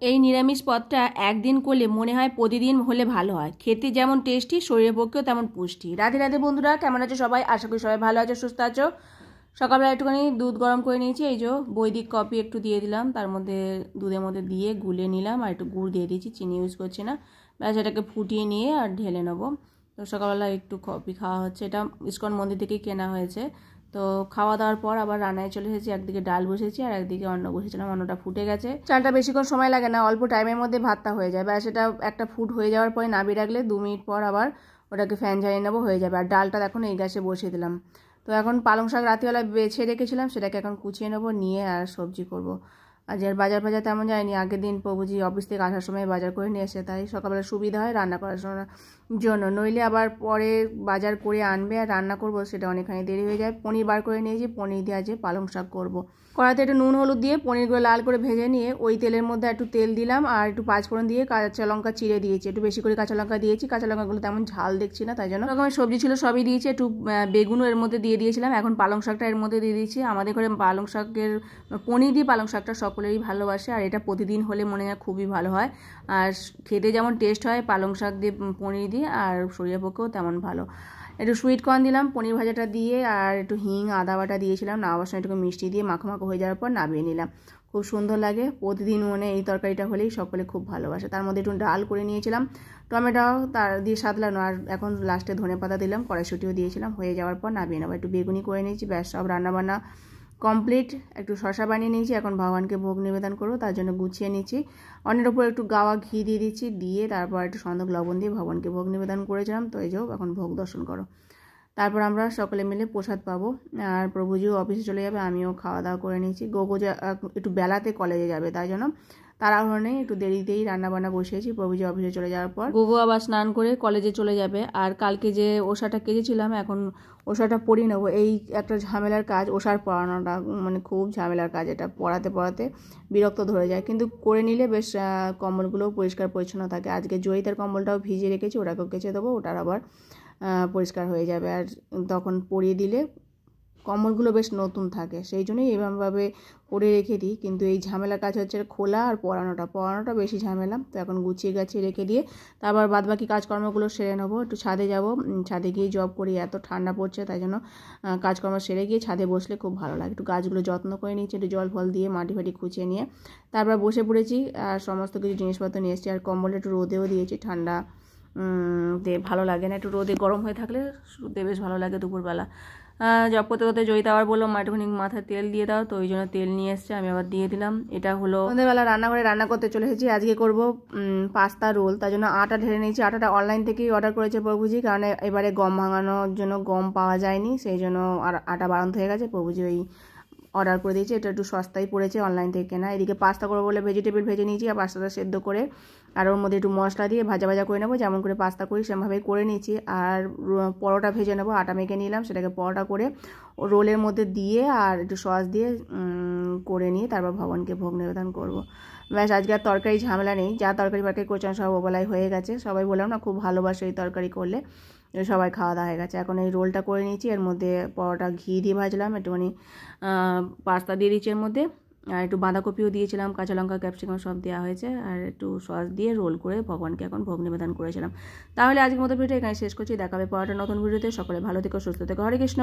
এই নিরামিষ পদটা একদিন করলে মনে হয় প্রতিদিন হলে ভালো হয়। খেতে যেমন টেস্টি, শরীরের পক্ষেও তেমন পুষ্টি। রাধে রাধে বন্ধুরা, কেমন আছো সবাই? আশা করি সবাই ভালো আছো, সুস্থ আছো। সকালবেলা একটুখানি দুধ গরম করে নিয়েছি, এই যে বৈদিক কফি একটু দিয়ে দিলাম, তার মধ্যে দুধের মধ্যে দিয়ে গুলে নিলাম, আর একটু গুড় দিয়ে দিয়েছি, চিনি ইউজ করছি না। ব্যাস এটাকে ফুটিয়ে নিয়ে আর ঢেলে নেবো। তো সকালবেলা একটু কফি খাওয়া হচ্ছে, এটা ইস্কন মন্দির থেকেই কেনা হয়েছে। তো খাওয়া দাওয়ার পর আবার রান্নায় চলে এসেছি, একদিকে ডাল বসেছি আর একদিকে অন্ন বসেছিলাম। অন্নটা ফুটে গেছে, চালটা বেশিক্ষণ সময় লাগে না, অল্প টাইমের মধ্যে ভাতটা হয়ে যায়। ব্যাস এটা একটা ফুট হয়ে যাওয়ার পরে নামিয়ে রাখলে 2 মিনিট পর আবার ওটাকে ফ্যান ঝাড়িয়ে নেবো, হয়ে যাবে। আর ডালটা এখন এই গ্যাসে বসিয়ে দিলাম। তো এখন পালং শাক রাত্রিবেলা বেছে রেখেছিলাম, সেটাকে এখন কুচিয়ে নেবো, নিয়ে আর সবজি করব। আজ আর বাজার তেমন যায়নি, আগের দিন প্রভুজি অফিস থেকে আসার সময় বাজার করে নিয়ে এসে, তাই সকালবেলা সুবিধা হয় রান্না করার জন্য। নইলে আবার পরে বাজার করে আনবে আর রান্না করব, সেটা অনেকখানি দেরি হয়ে যায়। পনির বার করে নিয়েছি, পনির দিয়ে আজকে পালং শাক করবো। কড়াতে একটু নুন হলুদ দিয়ে পনিরগুলো লাল করে ভেজে নিয়ে ওই তেলের মধ্যে একটু তেল দিলাম আর একটু পাঁচফোড়ন দিয়ে কাঁচা লঙ্কা চিড়ে দিয়েছি, একটু বেশি করে কাঁচা লঙ্কা দিয়েছি। কাঁচা লঙ্কাগুলো তেমন ঝাল দেখছি না, তাই জন্য রকমের সবজি ছিল সবই দিয়েছি, একটু বেগুনও এর মধ্যে দিয়ে দিয়েছিলাম। এখন পালং শাকটা এর মধ্যে দিয়ে দিয়েছি। আমাদের ঘরে পালং শাকের পনির দিয়ে পালং শাকটা সকলেরই ভালোবাসে, আর এটা প্রতিদিন হলে মনে হয় খুবই ভালো হয়। আর খেতে যেমন টেস্ট হয় পালং শাক দিয়ে পনির দিয়ে, আর শরীরের পক্ষেও তেমন ভালো। একটু সুইট কর্ন দিলাম পনির ভাজাটা দিয়ে, আর একটু হিং আদা বাটা দিয়েছিলাম। নামাবার সময় একটু মিষ্টি দিয়ে মাখো হয়ে যাওয়ার পর নামিয়ে নিলাম। খুব সুন্দর লাগে, প্রতিদিন এই তরকারিটা হলেই সকলে খুব ভালোবাসে। তার মধ্যে একটু ডাল করে নিয়েছিলাম, টমেটো তার দিয়ে সাদলানো, আর এখন লাস্টে ধনেপাতা দিলাম, কড়াইশুঁটিও দিয়েছিলাম। হয়ে যাওয়ার পর নামিয়ে নেবো। একটু বেগুনি করে নিয়েছি, ব্যাস সব রান্নাবান্না কমপ্লিট। একটু শশা বানিয়ে নিয়েছি, এখন ভগবানকে ভোগ নিবেদন করবো, তার জন্য গুছিয়ে নিচ্ছি। অন্যের উপর একটু গাওয়া ঘি দিয়ে দিচ্ছি, দিয়ে তারপর একটু সন্দক লবণ দিয়ে ভগবানকে ভোগ নিবেদন করেছিলাম। তো এই যে এখন ভোগ দর্শন করো, তারপর আমরা সকলে মিলে প্রসাদ পাবো। আর প্রভুজিও অফিসে চলে যাবে, আমিও খাওয়া দাওয়া করে নিয়েছি। গোগো একটু বেলাতে কলেজে যাবে, তাই জন্য তাড়াহুড়ো নেই, একটু দেরিতেই রান্নাবান্না বসিয়েছি। প্রভুজি অফিসে চলে যাওয়ার পর গোগো আবার স্নান করে কলেজে চলে যাবে। আর কালকে যে ওষাটা কেজেছিলাম, এখন ওষাটা পরিয়ে নেবো। এই একটা ঝামেলার কাজ, ওষার পড়ানোটা মানে খুব ঝামেলার কাজ। এটা পড়াতে বিরক্ত ধরে যায়, কিন্তু করে নিলে বেশ কম্বলগুলোও পরিষ্কার পরিচ্ছন্ন থাকে। আজকে জয়িতার কম্বলটাও ভিজিয়ে রেখেছি, ওটাকেও কেচে দেবো, ওটার আবার পরিষ্কার হয়ে যাবে। আর তখন পরিয়ে দিলে কম্বলগুলো বেশ নতুন থাকে, সেই জন্যই এভাবে করে রেখে দিই। কিন্তু এই ঝামেলার কাজ হচ্ছে খোলা আর পড়ানোটা বেশি ঝামেলা। তো এখন গুছিয়ে গাছিয়ে রেখে দিয়ে তারপর বাদবাকি কাজকর্মগুলো সেরে নেবো। একটু ছাদে যাব, ছাদে গিয়ে জব করি, এত ঠান্ডা পড়ছে, তাই জন্য কাজকর্ম সেরে গিয়ে ছাদে বসলে খুব ভালো লাগে। একটু গাছগুলো যত্ন করে নিচ্ছি, একটু জল ফল দিয়ে মাটি ফাটি খুঁচিয়ে নিয়ে তারপর বসে পড়েছি। আর সমস্ত কিছু জিনিসপত্র নিয়ে এসেছি, আর কম্বলটা একটু রোদেও দিয়েছি, ঠান্ডা ভালো লাগে না। একটু রোদে গরম হয়ে থাকলে শুতে বেশ ভালো লাগে দুপুরবেলা। জব করতে জয়িতা আবার বললো মা একটুখানি মাথায় তেল দিয়ে দাও, তো ওই জন্য তেল নিয়ে এসছে, আমি আবার দিয়ে দিলাম। এটা হলো সন্ধ্যেবেলা রান্নাঘরে রান্না করতে চলে এসেছি। আজকে করব পাস্তা রোল, তার জন্য আটা ঢেলে নিয়েছি। আটাটা অনলাইন থেকেই অর্ডার করেছে প্রভুজি, কারণ এবারে গম ভাঙানোর জন্য গম পাওয়া যায়নি, সেই জন্য আর আটা বাড়ন্ত হয়ে গেছে। প্রভুজি ওই অর্ডার করে দিয়েছি, এটা একটু সস্তায় পড়েছে অনলাইন থেকে কেনা। এদিকে পাস্তা করবো বলে ভেজিটেবল ভেজে নিয়েছি, আর পাস্তাটা সেদ্ধ করে আর ওর মধ্যে একটু মশলা দিয়ে ভাজা করে নেবো, যেমন করে পাস্তা করি সেমভাবেই করে নিয়েছি। আর পরোটা ভেজে নেবো, আটা মেখে নিলাম, সেটাকে পরোটা করে রোলের মধ্যে দিয়ে আর একটু সস দিয়ে করে নিয়ে তারপর ভগবানকে ভোগ নিবেদন করবো। ব্যাস আজকে আর তরকারি ঝামেলা নেই, যা তরকারি করছেন সব ওবেলায় হয়ে গেছে। সবাই বললাম না খুব ভালোবাসে এই তরকারি করলে, সবাই খাওয়া দাওয়া হয়ে গেছে। এখন এই রোলটা করে নিয়েছি, এর মধ্যে পরোটা ঘি দিয়ে ভাজলাম, একটুখানি পাস্তা দিয়ে দিচ্ছি এর মধ্যে, আর একটু বাঁধাকপিও দিয়েছিলাম, কাঁচা লঙ্কা ক্যাপসিকাম সব দেওয়া হয়েছে, আর একটু সস দিয়ে রোল করে ভগবানকে এখন ভোগ নিবেদন করেছিলাম। তাহলে আজকের মতো ভিডিও এখানে শেষ করছি, দেখাবে পরোটা নতুন ভিডিওতে। সকলে ভালো থেকো, সুস্থ থেকো, হরে কৃষ্ণ।